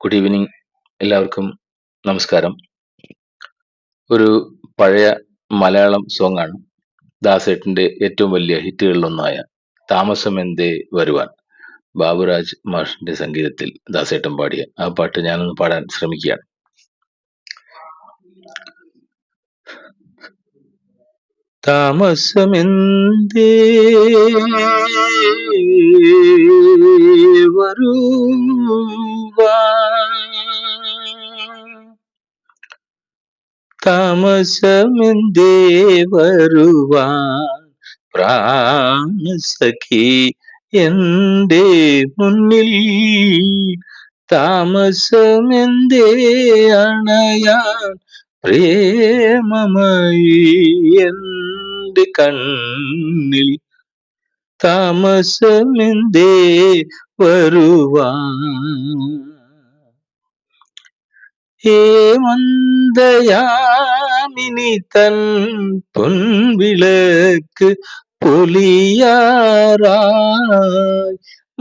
Good evening. എല്ലാവർക്കും നമസ്കാരം. ഒരു പഴയ മലയാളം സോങ് ആണ്. ദാസേട്ടന്റെ ഏറ്റവും വലിയ ഹിറ്റുകളിലൊന്നായ താമസമെന്തേ വരുവാൻ. ബാബുരാജ് മാഷിന്റെ സംഗീതത്തിൽ ദാസേട്ടൻ പാടിയ ആ പാട്ട് ഞാനൊന്ന് പാടാൻ ശ്രമിക്കുകയാണ്. താമസമെന്തേ വരുവാൻ, താമസമെന്തേ വരുവാൻ, പ്രാണസഖി എന്റെ മുന്നിൽ, താമസമെന്തേ അണയാൻ, പ്രേമമയി എന്റെ കണ്ണിൽ, താമസമെന്തേ വരുവാൻ. ഹേമന്തയാമിനി തൻ പൊൻവിളക്ക് പൊലിയാറായി,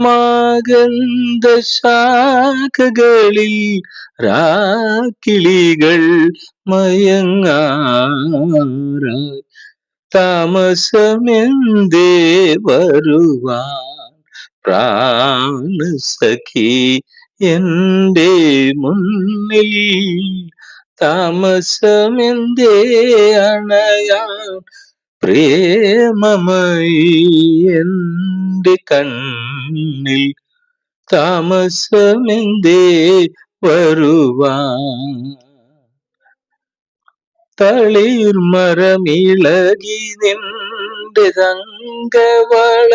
മാഗന്ധ ശാഖകളിൽ രാക്കിളികൾ മയങ്ങാറായി, താമസമെന്തേ വരുവാൻ, പ്രാണസഖി എന്റെ മുന്നിൽ, താമസമെന്തേ അണയാൻ, പ്രേമമയി എന്റെ കണ്ണിൽ, താമസമെന്തേ വരുവാൻ. തളിർമരമിളകി നിന്റെ തങ്കവള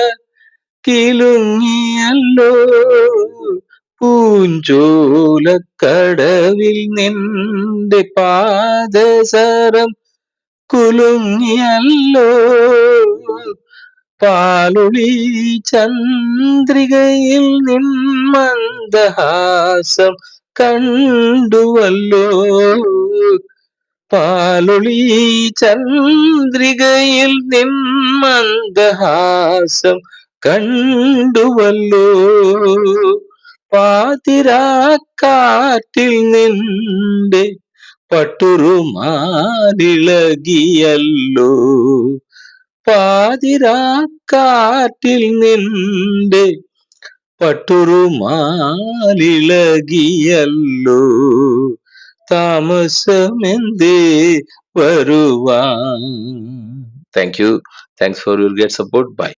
കിലുങ്ങിയല്ലോ, പൂഞ്ചോലക്കടവിൽ നിന്റെ പാദസരം കുലുങ്ങിയല്ലോ, പാലൊളി ചന്ദ്രികയിൽ നിൻ മന്ദഹാസം കണ്ടുവല്ലോ, പാലൊളി ചന്ദ്രികയിൽ നിൻ മന്ദഹാസം കണ്ടുവല്ലോ, പാതിരാക്കാറ്റിൽ നിന്റെ പട്ടുറുമാലിളകിയല്ലോ, പാതിരാക്കാറ്റിൽ നിന്റെ പട്ടുറുമാലിളകിയല്ലോ, താമസമെന്തേ വരുവാൻ. Thank you. Thanks for your great support. By.